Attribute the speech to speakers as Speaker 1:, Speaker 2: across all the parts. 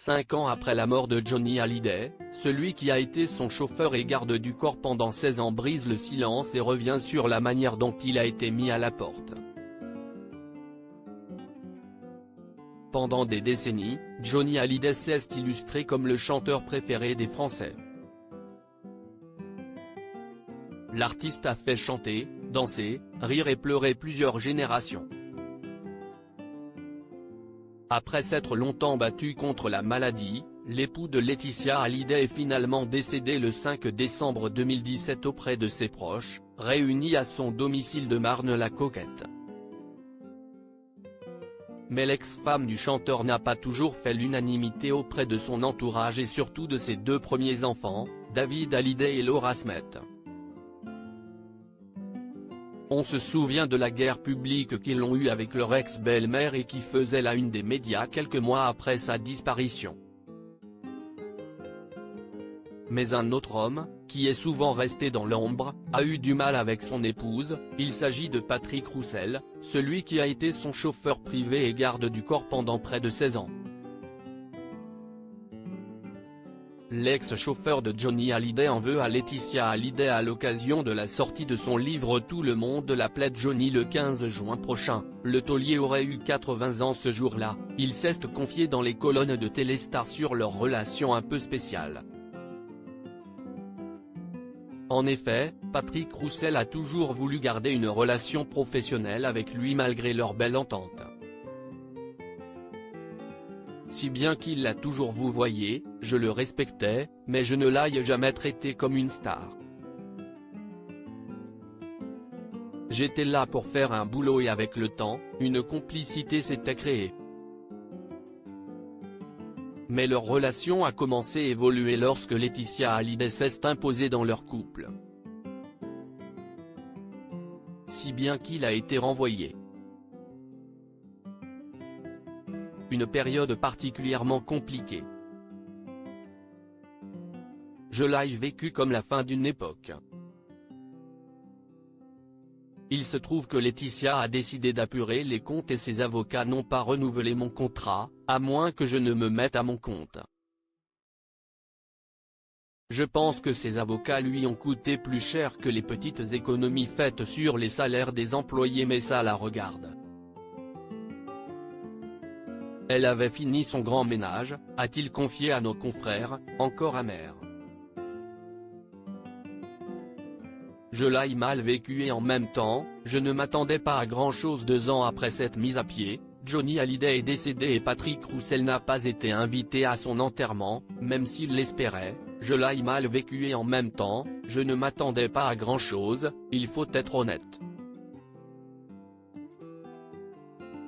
Speaker 1: 5 ans après la mort de Johnny Hallyday, celui qui a été son chauffeur et garde du corps pendant 16 ans brise le silence et revient sur la manière dont il a été mis à la porte. Pendant des décennies, Johnny Hallyday s'est illustré comme le chanteur préféré des Français. L'artiste a fait chanter, danser, rire et pleurer plusieurs générations. Après s'être longtemps battu contre la maladie, l'époux de Laetitia Hallyday est finalement décédé le 5 décembre 2017 auprès de ses proches, réunis à son domicile de Marne-la-Coquette. Mais l'ex-femme du chanteur n'a pas toujours fait l'unanimité auprès de son entourage et surtout de ses deux premiers enfants, David Hallyday et Laura Smet. On se souvient de la guerre publique qu'ils ont eue avec leur ex-belle-mère et qui faisait la une des médias quelques mois après sa disparition. Mais un autre homme, qui est souvent resté dans l'ombre, a eu du mal avec son épouse. Il s'agit de Patrick Roussel, celui qui a été son chauffeur privé et garde du corps pendant près de 16 ans. L'ex-chauffeur de Johnny Hallyday en veut à Laetitia Hallyday à l'occasion de la sortie de son livre Tout le monde l'appelait Johnny le 15 juin prochain. Le taulier aurait eu 80 ans ce jour-là. Il s'est confié dans les colonnes de Téléstar sur leur relation un peu spéciale. En effet, Patrick Roussel a toujours voulu garder une relation professionnelle avec lui malgré leur belle entente. Si bien qu'il l'a toujours vouvoyé, je le respectais, mais je ne l'ai jamais traité comme une star. J'étais là pour faire un boulot et avec le temps, une complicité s'était créée. Mais leur relation a commencé à évoluer lorsque Laetitia Hallyday s'est imposée dans leur couple. Si bien qu'il a été renvoyé. Une période particulièrement compliquée. Je l'ai vécu comme la fin d'une époque. Il se trouve que Laetitia a décidé d'apurer les comptes et ses avocats n'ont pas renouvelé mon contrat, à moins que je ne me mette à mon compte. Je pense que ces avocats lui ont coûté plus cher que les petites économies faites sur les salaires des employés, mais ça la regarde. Elle avait fini son grand ménage, a-t-il confié à nos confrères, encore amer. Je l'ai mal vécu et en même temps, je ne m'attendais pas à grand-chose 2 ans après cette mise à pied. Johnny Hallyday est décédé et Patrick Roussel n'a pas été invité à son enterrement, même s'il l'espérait. Je l'ai mal vécu et en même temps, je ne m'attendais pas à grand-chose, il faut être honnête.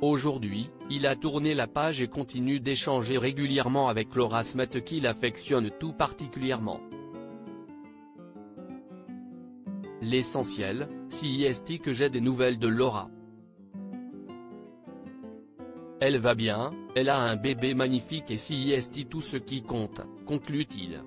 Speaker 1: Aujourd'hui, il a tourné la page et continue d'échanger régulièrement avec Laura Smet qu'il affectionne tout particulièrement. L'essentiel, si est que j'ai des nouvelles de Laura. Elle va bien, elle a un bébé magnifique et si est tout ce qui compte, conclut-il.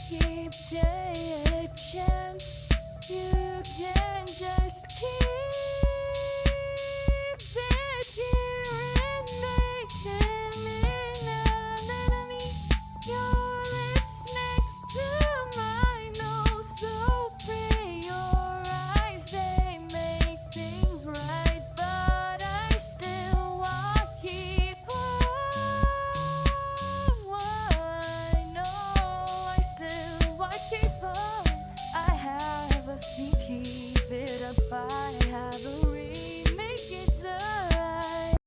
Speaker 2: Keep taking a chance.